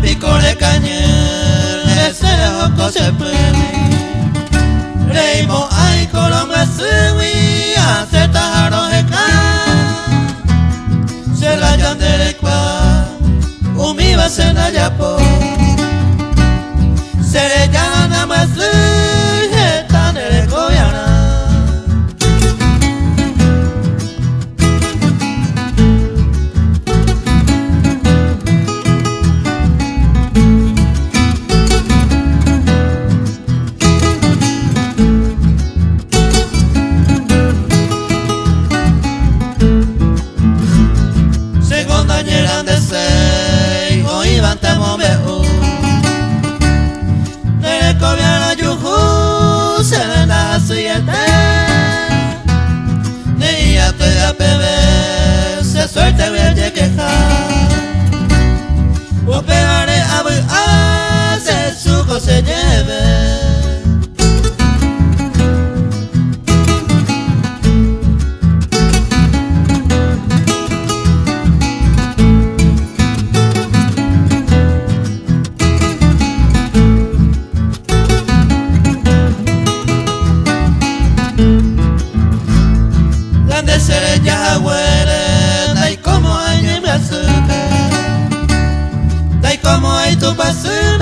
picore cañer ese ojo se puede reimo ay colomba sui hace tajaro heca se la yandere kwa umiba se na yapo se le llana más heta nere koyana. Suerte verde quejar o pegaré a ver hace suco se lleve. Grande seré ya huele como hay tu pasión.